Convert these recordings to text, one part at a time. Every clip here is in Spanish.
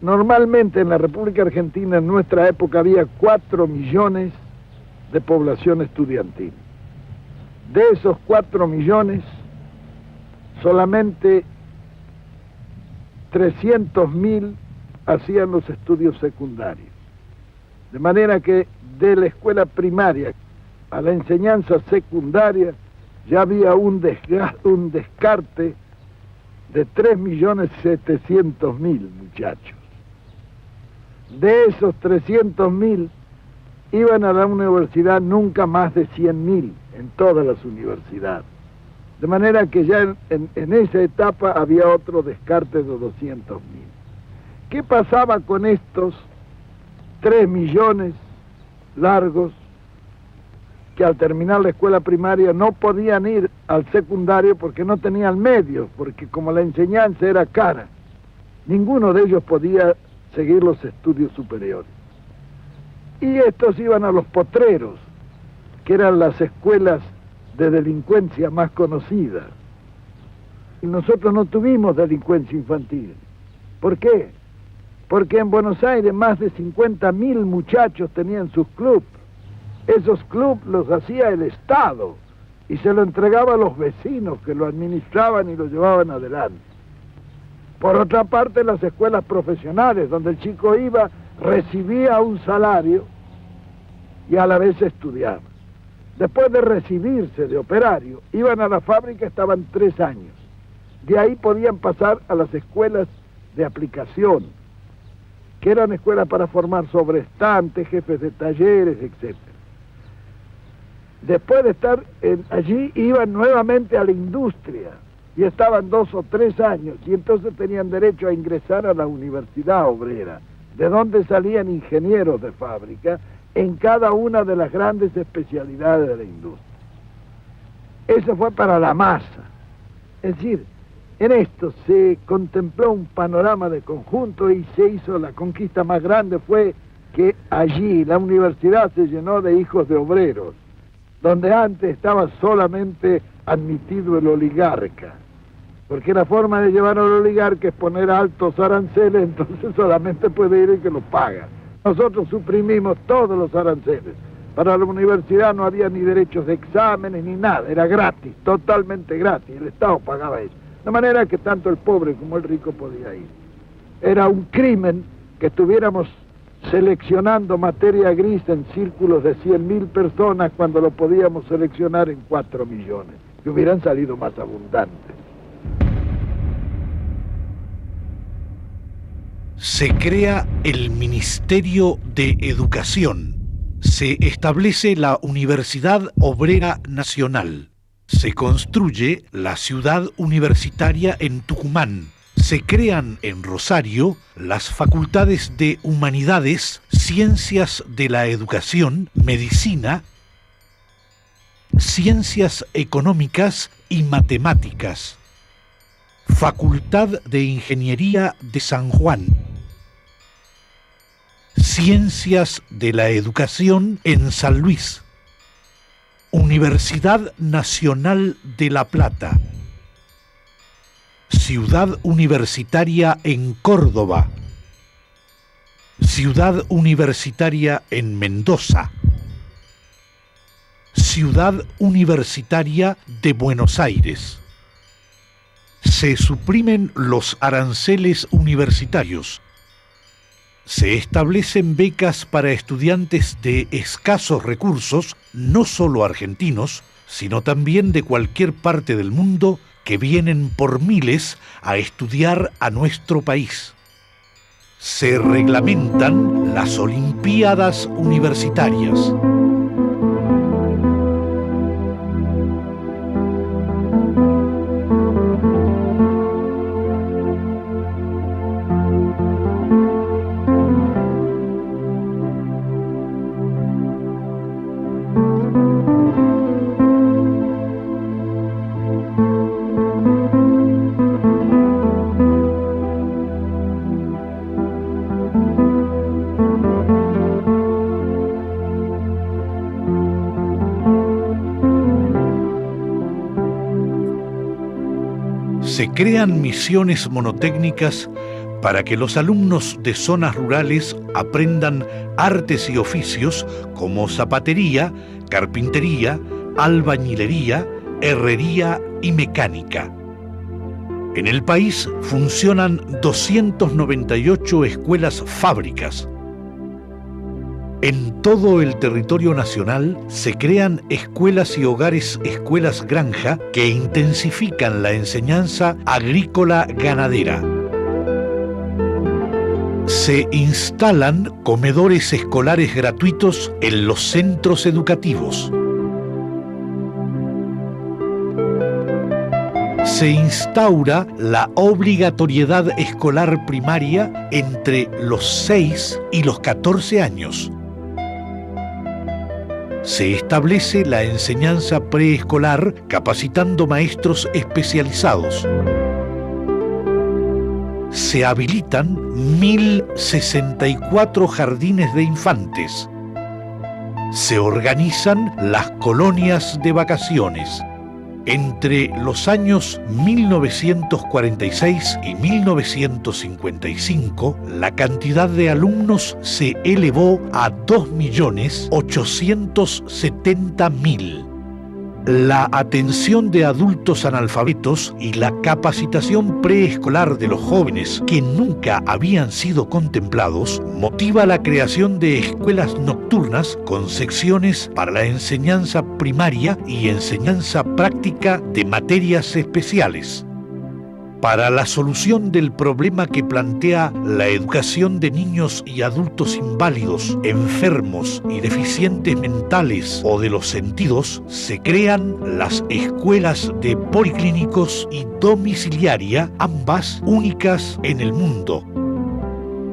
Normalmente en la República Argentina en nuestra época había 4 millones de población estudiantil. De esos 4 millones, solamente 300.000 hacían los estudios secundarios. De manera que de la escuela primaria a la enseñanza secundaria ya había un descarte de 3.700.000 muchachos. De esos 300.000 iban a la universidad nunca más de 100.000 en todas las universidades. De manera que ya en esa etapa había otro descarte de 200.000. ¿Qué pasaba con estos 3 millones largos que al terminar la escuela primaria no podían ir al secundario porque no tenían medios, porque como la enseñanza era cara, ninguno de ellos podía seguir los estudios superiores? Y estos iban a los potreros, que eran las escuelas de delincuencia más conocidas. Y nosotros no tuvimos delincuencia infantil. ¿Por qué? Porque en Buenos Aires más de 50.000 muchachos tenían sus clubes. Esos clubes los hacía el Estado y se lo entregaba a los vecinos que lo administraban y lo llevaban adelante. Por otra parte, las escuelas profesionales, donde el chico iba, recibía un salario y a la vez estudiaba. Después de recibirse de operario, iban a la fábrica, estaban 3 años. De ahí podían pasar a las escuelas de aplicación, que eran escuelas para formar sobrestantes, jefes de talleres, etc. Después de estar allí, iban nuevamente a la industria y estaban 2 o 3 años y entonces tenían derecho a ingresar a la universidad obrera, de donde salían ingenieros de fábrica en cada una de las grandes especialidades de la industria. Eso fue para la masa. Es decir, en esto se contempló un panorama de conjunto y se hizo la conquista más grande, fue que allí la universidad se llenó de hijos de obreros, donde antes estaba solamente admitido el oligarca, porque la forma de llevar al oligarca es poner altos aranceles, entonces solamente puede ir el que lo paga. Nosotros suprimimos todos los aranceles. Para la universidad no había ni derechos de exámenes ni nada, era gratis, totalmente gratis, el Estado pagaba eso. De manera que tanto el pobre como el rico podía ir. Era un crimen que estuviéramos seleccionando materia gris en círculos de 100.000 personas cuando lo podíamos seleccionar en 4 millones, que hubieran salido más abundantes. Se crea el Ministerio de Educación. Se establece la Universidad Obrera Nacional. Se construye la Ciudad Universitaria en Tucumán. Se crean en Rosario las facultades de Humanidades, Ciencias de la Educación, Medicina, Ciencias Económicas y Matemáticas. Facultad de Ingeniería de San Juan. Ciencias de la Educación en San Luis. Universidad Nacional de La Plata. Ciudad Universitaria en Córdoba. Ciudad Universitaria en Mendoza. Ciudad Universitaria de Buenos Aires. Se suprimen los aranceles universitarios. Se establecen becas para estudiantes de escasos recursos, no solo argentinos, sino también de cualquier parte del mundo, que vienen por miles a estudiar a nuestro país. Se reglamentan las Olimpiadas Universitarias. Se crean misiones monotécnicas para que los alumnos de zonas rurales aprendan artes y oficios como zapatería, carpintería, albañilería, herrería y mecánica. En el país funcionan 298 escuelas fábricas. En todo el territorio nacional se crean escuelas y hogares escuelas granja que intensifican la enseñanza agrícola ganadera. Se instalan comedores escolares gratuitos en los centros educativos. Se instaura la obligatoriedad escolar primaria entre los 6 y los 14 años. Se establece la enseñanza preescolar capacitando maestros especializados. Se habilitan 1.064 jardines de infantes. Se organizan las colonias de vacaciones. Entre los años 1946 y 1955, la cantidad de alumnos se elevó a 2.870.000. La atención de adultos analfabetos y la capacitación preescolar de los jóvenes que nunca habían sido contemplados motiva la creación de escuelas nocturnas con secciones para la enseñanza primaria y enseñanza práctica de materias especiales. Para la solución del problema que plantea la educación de niños y adultos inválidos, enfermos y deficientes mentales o de los sentidos, se crean las escuelas de policlínicos y domiciliaria, ambas únicas en el mundo.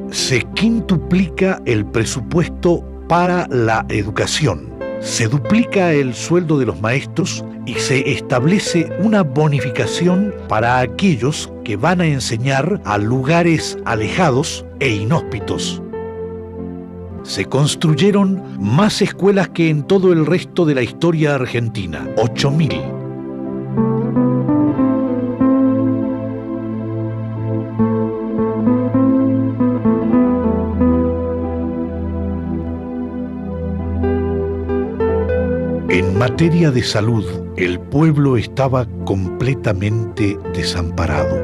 Se quintuplica el presupuesto para la educación. Se duplica el sueldo de los maestros y se establece una bonificación para aquellos que van a enseñar a lugares alejados e inhóspitos. Se construyeron más escuelas que en todo el resto de la historia argentina, 8.000. En materia de salud, el pueblo estaba completamente desamparado.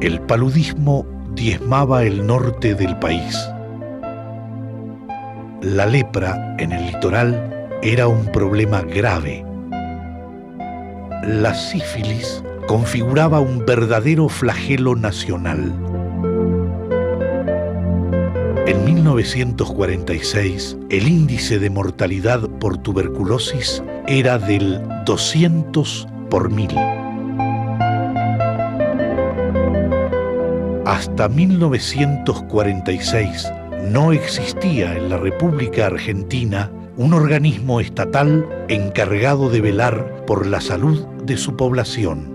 El paludismo diezmaba el norte del país. La lepra en el litoral era un problema grave. La sífilis configuraba un verdadero flagelo nacional. En 1946, el índice de mortalidad por tuberculosis era del 200 por 1000. Hasta 1946 no existía en la República Argentina un organismo estatal encargado de velar por la salud de su población.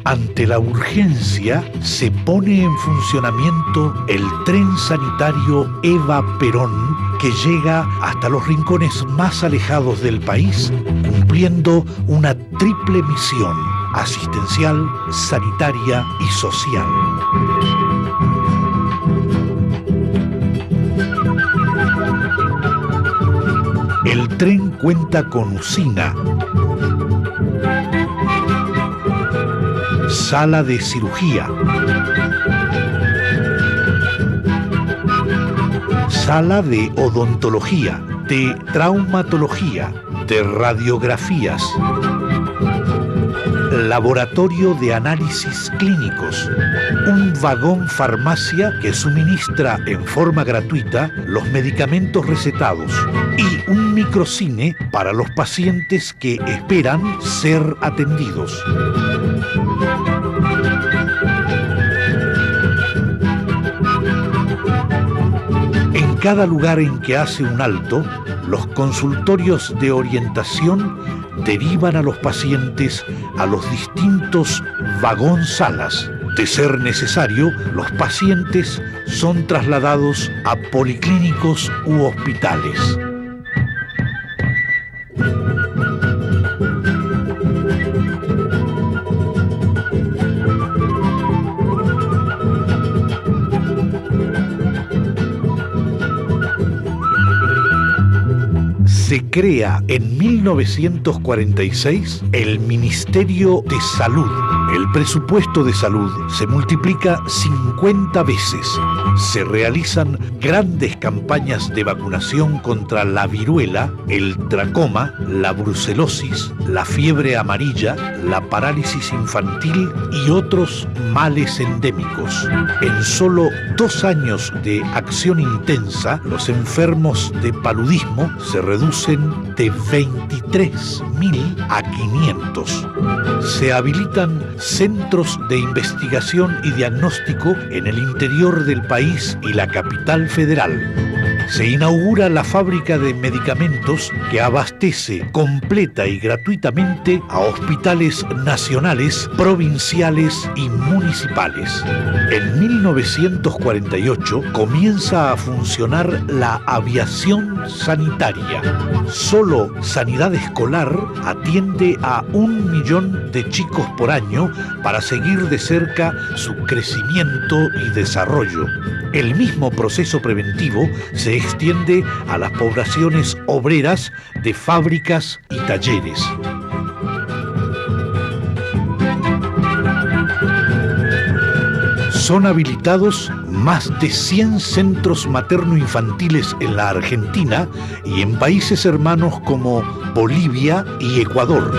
Ante la urgencia, se pone en funcionamiento el tren sanitario Eva Perón, que llega hasta los rincones más alejados del país, cumpliendo una triple misión: asistencial, sanitaria y social. El tren cuenta con usina, sala de cirugía, sala de odontología, de traumatología, de radiografías, laboratorio de análisis clínicos, un vagón farmacia que suministra en forma gratuita los medicamentos recetados y un microcine para los pacientes que esperan ser atendidos. En cada lugar en que hace un alto, los consultorios de orientación derivan a los pacientes a los distintos vagón-salas. De ser necesario, los pacientes son trasladados a policlínicos u hospitales. crea en 1946 el Ministerio de Salud. El presupuesto de salud se multiplica 50 veces. Se realizan grandes campañas de vacunación contra la viruela, el tracoma, la brucelosis, la fiebre amarilla, la parálisis infantil y otros males endémicos. En solo 2 años de acción intensa, los enfermos de paludismo se reducen de 23.000 a 500. Se habilitan centros de investigación y diagnóstico en el interior del país y la capital federal. Se inaugura la fábrica de medicamentos que abastece completa y gratuitamente a hospitales nacionales, provinciales y municipales. En 1948 comienza a funcionar la aviación sanitaria. Solo Sanidad Escolar atiende a 1 millón de chicos por año para seguir de cerca su crecimiento y desarrollo. El mismo proceso preventivo se extiende a las poblaciones obreras de fábricas y talleres. Son habilitados más de 100 centros materno-infantiles en la Argentina y en países hermanos como Bolivia y Ecuador.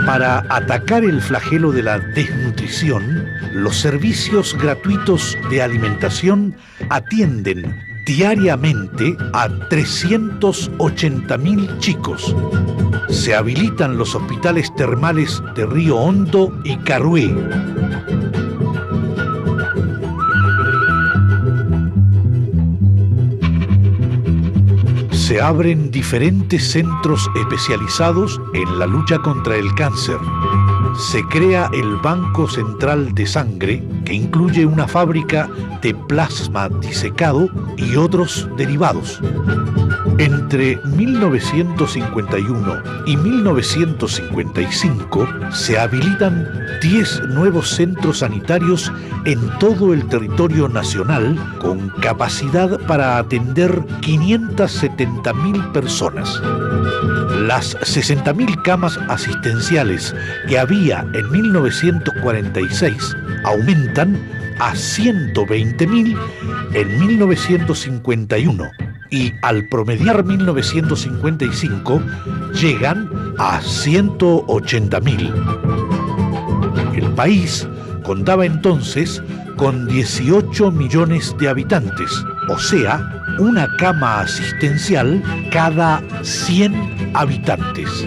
Para atacar el flagelo de la desnutrición, los servicios gratuitos de alimentación atienden diariamente a 380.000 chicos. Se habilitan los hospitales termales de Río Hondo y Carué. Se abren diferentes centros especializados en la lucha contra el cáncer. Se crea el Banco Central de Sangre, que incluye una fábrica de plasma disecado y otros derivados. Entre 1951 y 1955 se habilitan 10 nuevos centros sanitarios en todo el territorio nacional con capacidad para atender 570.000 personas. Las 60.000 camas asistenciales que había en 1946 aumentan a 120.000 en 1951 y al promediar 1955 llegan a 180.000. El país contaba entonces con 18 millones de habitantes, o sea, una cama asistencial cada 100 habitantes.